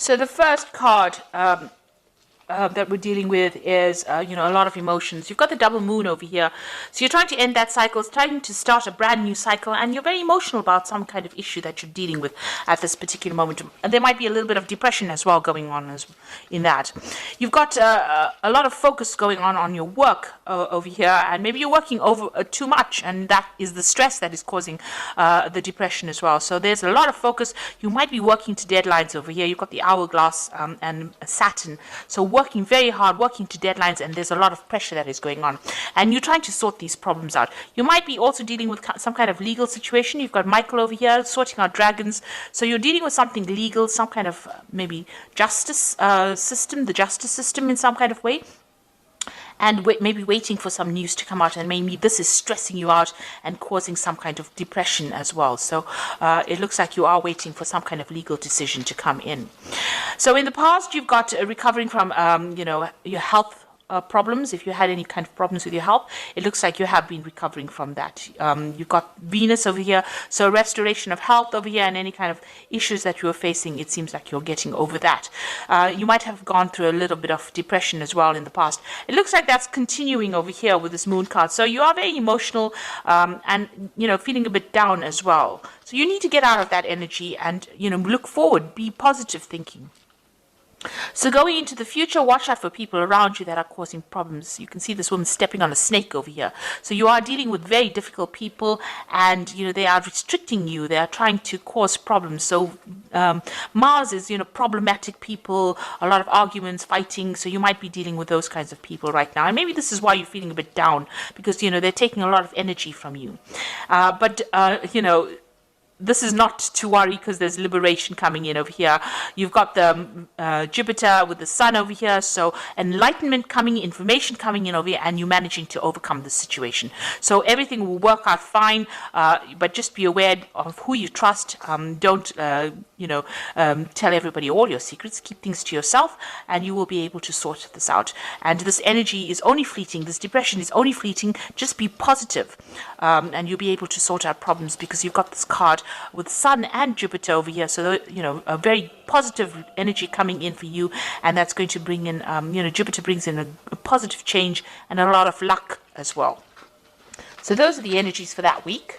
So the first card that we're dealing with is, a lot of emotions. You've got the double moon over here. So you're trying to end that cycle, it's trying to start a brand new cycle, and you're very emotional about some kind of issue that you're dealing with at this particular moment. And there might be a little bit of depression as well going on in that. You've got a lot of focus going on your work over here, and maybe you're working over too much, and that is the stress that is causing the depression as well. So there's a lot of focus. You might be working to deadlines over here. You've got the hourglass and Saturn. So working very hard, working to deadlines, and there's a lot of pressure that is going on. And you're trying to sort these problems out. You might be also dealing with some kind of legal situation. You've got Michael over here sorting out dragons. So you're dealing with something legal, some kind of maybe justice system, the justice system in some kind of way. And maybe waiting for some news to come out, and maybe this is stressing you out and causing some kind of depression as well. So it looks like you are waiting for some kind of legal decision to come in. So in the past, you've got recovering from, your health problems. If you had any kind of problems with your health, it looks like you have been recovering from that. You've got Venus over here, so restoration of health over here, and any kind of issues that you were facing, it seems like you're getting over that. You might have gone through a little bit of depression as well in the past. It looks like that's continuing over here with this moon card. So you are very emotional and feeling a bit down as well. So you need to get out of that energy and look forward, be positive thinking. So going into the future, watch out for people around you that are causing problems. You can see this woman stepping on a snake over here. So you are dealing with very difficult people, and they are restricting you. They are trying to cause problems. So Mars is problematic people, a lot of arguments, fighting. So you might be dealing with those kinds of people right now. And maybe this is why you're feeling a bit down, because they're taking a lot of energy from you. This is not to worry, because there's liberation coming in over here. You've got the Jupiter with the Sun over here, so enlightenment coming, information coming in over here, and you managing to overcome the situation. So everything will work out fine, but just be aware of who you trust. Don't tell everybody all your secrets. Keep things to yourself, and you will be able to sort this out. And this energy is only fleeting. This depression is only fleeting. Just be positive, and you'll be able to sort out problems, because you've got this card with Sun and Jupiter over here. So a very positive energy coming in for you, and that's going to bring in Jupiter brings in a positive change and a lot of luck as well. So those are the energies for that week.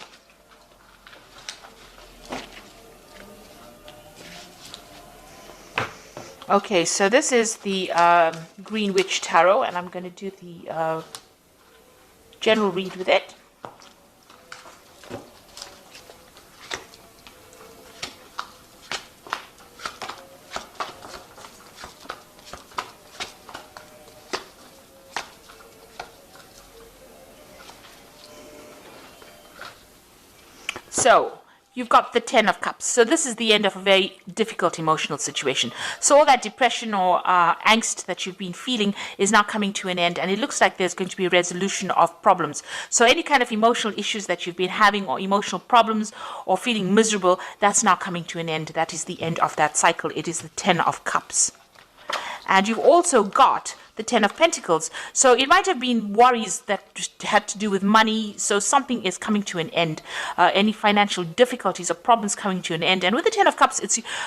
Okay, so this is the Green Witch Tarot, and I'm going to do the general read with it. So you've got the Ten of Cups. So this is the end of a very difficult emotional situation. So all that depression or angst that you've been feeling is now coming to an end, and it looks like there's going to be a resolution of problems. So any kind of emotional issues that you've been having, or emotional problems, or feeling miserable, that's now coming to an end. That is the end of that cycle. It is the Ten of Cups. And you've also got the Ten of Pentacles. So it might have been worries that had to do with money. So something is coming to an end. Any financial difficulties or problems coming to an end. And with the Ten of Cups,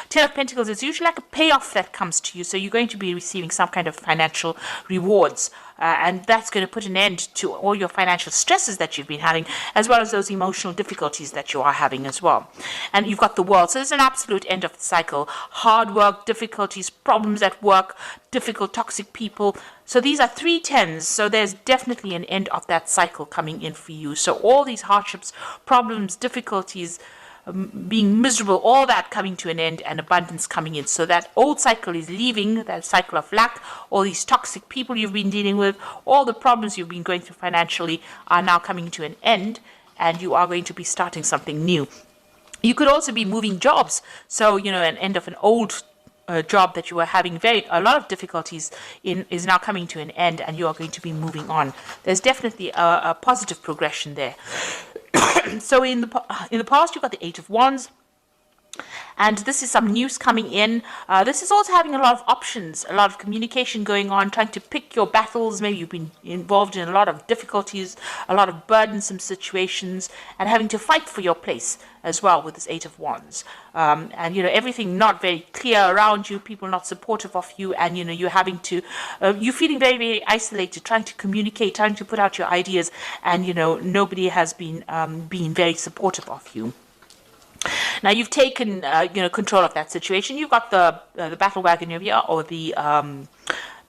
Ten of Pentacles, it's usually like a payoff that comes to you. So you're going to be receiving some kind of financial rewards. And that's going to put an end to all your financial stresses that you've been having, as well as those emotional difficulties that you are having as well. And you've got the World. So it's an absolute end of the cycle. Hard work, difficulties, problems at work, difficult, toxic people. So these are 3 tens. So there's definitely an end of that cycle coming in for you. So all these hardships, problems, difficulties, being miserable, all that coming to an end, and abundance coming in. So that old cycle is leaving, that cycle of lack. All these toxic people you've been dealing with, all the problems you've been going through financially are now coming to an end, and you are going to be starting something new. You could also be moving jobs. So, an end of an old job that you were having a lot of difficulties in is now coming to an end, and you are going to be moving on. There's definitely a positive progression there. So in the past, you've got the Eight of Wands, and this is some news coming in. This is also having a lot of options, a lot of communication going on, trying to pick your battles. Maybe you've been involved in a lot of difficulties, a lot of burdensome situations, and having to fight for your place as well with this Eight of Wands. And, everything not very clear around you, people not supportive of you, and, you're having to, you're feeling very, very isolated, trying to communicate, trying to put out your ideas, and, nobody has been being very supportive of you. Now you've taken, control of that situation. You've got the battle wagon over here, or the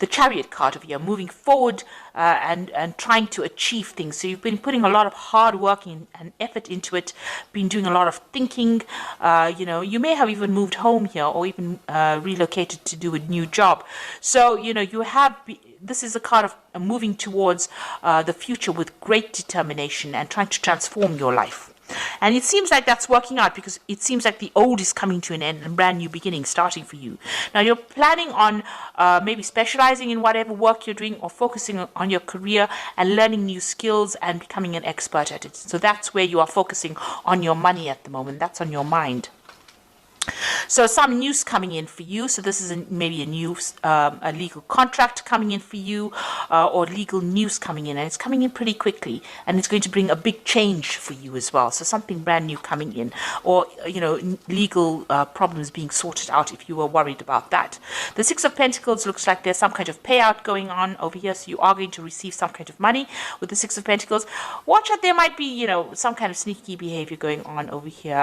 chariot card over here, moving forward and trying to achieve things. So you've been putting a lot of hard work and effort into it, been doing a lot of thinking. You may have even moved home here, or even relocated to do a new job. So, you have... This is a card of moving towards the future with great determination and trying to transform your life. And it seems like that's working out, because it seems like the old is coming to an end and brand new beginning starting for you. Now you're planning on maybe specializing in whatever work you're doing, or focusing on your career and learning new skills and becoming an expert at it. So that's where you are focusing on your money at the moment. That's on your mind. So some news coming in for you. So this is maybe a legal contract coming in for you, or legal news coming in, and it's coming in pretty quickly, and it's going to bring a big change for you as well. So something brand new coming in, or legal problems being sorted out if you were worried about that. The Six of Pentacles looks like there's some kind of payout going on over here, so you are going to receive some kind of money with the Six of Pentacles. Watch out, there might be some kind of sneaky behavior going on over here.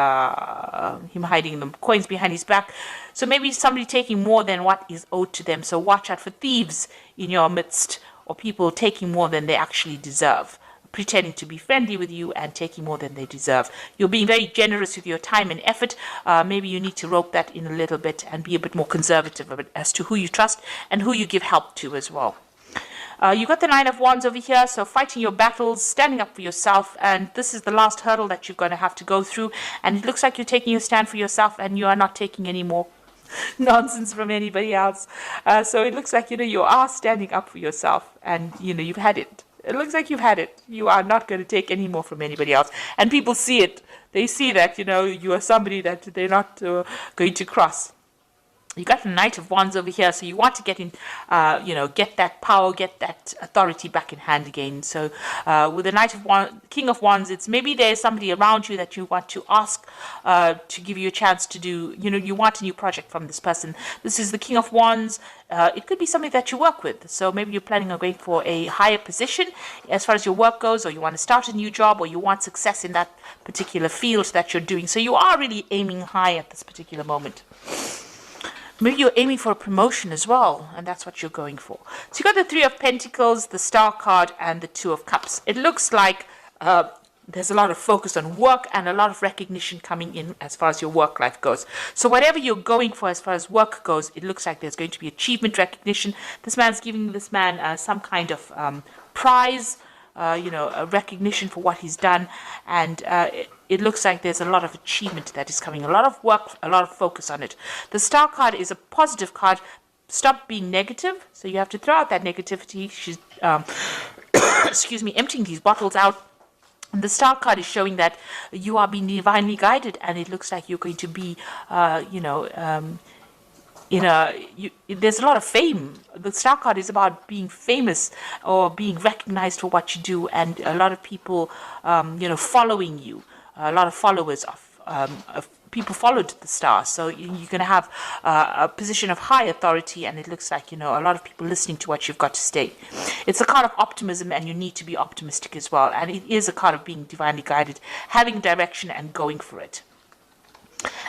Him hiding the coins behind his back. So maybe somebody taking more than what is owed to them. So watch out for thieves in your midst, or people taking more than they actually deserve, pretending to be friendly with you and taking more than they deserve. You're being very generous with your time and effort. Maybe you need to rope that in a little bit and be a bit more conservative as to who you trust and who you give help to as well. You got the Nine of Wands over here, so fighting your battles, standing up for yourself, and this is the last hurdle that you're going to have to go through, and it looks like you're taking a stand for yourself, and you are not taking any more nonsense from anybody else. So it looks like, you are standing up for yourself, and, you've had it. It looks like you've had it. You are not going to take any more from anybody else, and people see it. They see that, you are somebody that they're not going to cross. You got the Knight of Wands over here, so you want to get in, get that power, get that authority back in hand again. So with the King of Wands, it's maybe there's somebody around you that you want to ask to give you a chance to do, you want a new project from this person. This is the King of Wands. It could be somebody that you work with. So maybe you're planning on going for a higher position as far as your work goes, or you want to start a new job, or you want success in that particular field that you're doing. So you are really aiming high at this particular moment. Maybe you're aiming for a promotion as well, and that's what you're going for. So you got the Three of Pentacles, the Star card, and the Two of Cups. It looks like there's a lot of focus on work and a lot of recognition coming in as far as your work life goes. So whatever you're going for as far as work goes, it looks like there's going to be achievement, recognition. This man's giving this man some kind of prize, a recognition for what he's done, and it looks like there's a lot of achievement that is coming, a lot of work, a lot of focus on it. The Star card is a positive card. Stop being negative. So you have to throw out that negativity. She's, excuse me, emptying these bottles out. And the Star card is showing that you are being divinely guided, and it looks like you're going to be, there's a lot of fame. The Star card is about being famous or being recognized for what you do, and a lot of people, following you. A lot of followers of people followed the Star, so you're going to have a position of high authority, and it looks like a lot of people listening to what you've got to say. It's a card of optimism, and you need to be optimistic as well, and it is a card of being divinely guided, having direction and going for it.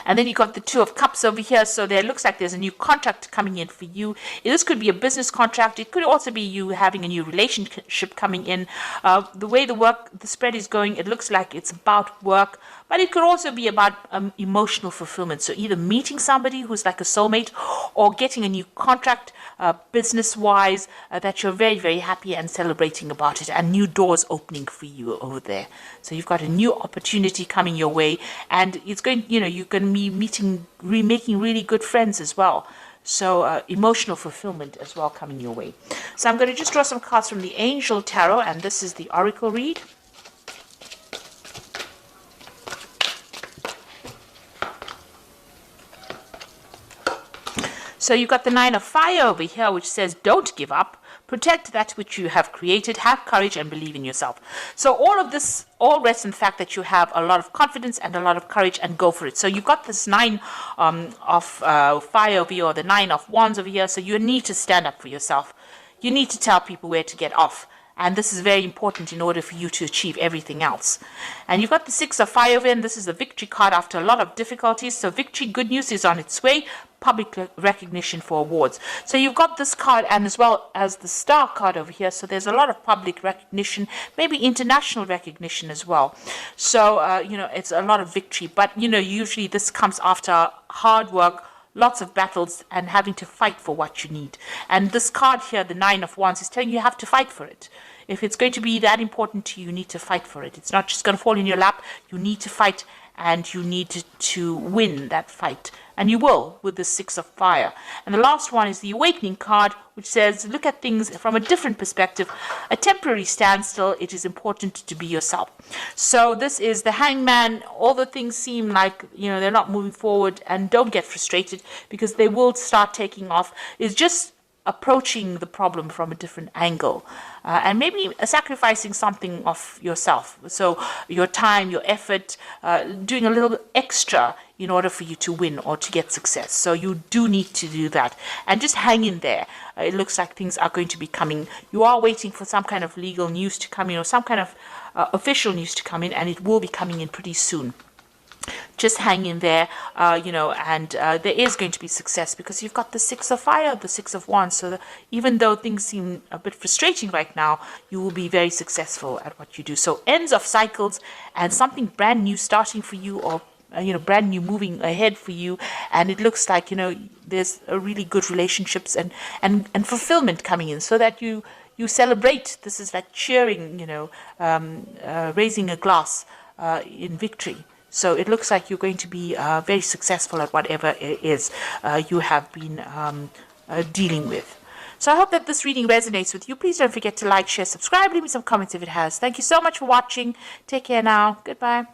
And then you got the Two of Cups over here, so there looks like there's a new contract coming in for you. This could be a business contract. It could also be you having a new relationship coming in. The way the spread is going, it looks like it's about work, but it could also be about emotional fulfillment. So either meeting somebody who's like a soulmate, or getting a new contract business-wise that you're very, very happy and celebrating about it, and new doors opening for you over there. So you've got a new opportunity coming your way, and it's going, you're going to be making really good friends as well. So emotional fulfillment as well coming your way. So I'm going to just draw some cards from the Angel Tarot, and this is the Oracle read. So you've got the 9 of fire over here, which says don't give up. Protect that which you have created. Have courage and believe in yourself. So all of this all rests in the fact that you have a lot of confidence and a lot of courage, and go for it. So you've got this 9 of fire over here, or the 9 of wands over here. So you need to stand up for yourself. You need to tell people where to get off. And this is very important in order for you to achieve everything else. And you've got the 6 of fire over here, and this is the victory card after a lot of difficulties. So victory, good news is on its way. Public recognition for awards. So you've got this card, and as well as the star card over here. So there's a lot of public recognition, maybe international recognition as well. So, it's a lot of victory. But, usually this comes after hard work, lots of battles, and having to fight for what you need. And this card here, the 9 of wands, is telling you have to fight for it. If it's going to be that important to you, you need to fight for it. It's not just going to fall in your lap. You need to fight, and you need to win that fight. And you will with the 6 of fire. And the last one is the awakening card, which says look at things from a different perspective. A temporary standstill. It is important to be yourself. So this is the hangman. All the things seem like they're not moving forward, and don't get frustrated, because they will start taking off. It's just approaching the problem from a different angle, and maybe sacrificing something of yourself. So your time, your effort, doing a little bit extra in order for you to win or to get success. So you do need to do that, and just hang in there. It looks like things are going to be coming. You are waiting for some kind of legal news to come in, or some kind of official news to come in, and it will be coming in pretty soon. Just hang in there, and there is going to be success, because you've got the 6 of fire, the 6 of wands. So even though things seem a bit frustrating right now, you will be very successful at what you do. So ends of cycles, and something brand new starting for you, or brand new moving ahead for you. And it looks like there's a really good relationships and fulfillment coming in, so that you celebrate. This is like cheering, raising a glass in victory. So it looks like you're going to be very successful at whatever it is you have been dealing with. So I hope that this reading resonates with you. Please don't forget to like, share, subscribe, leave me some comments if it has. Thank you so much for watching. Take care now. Goodbye.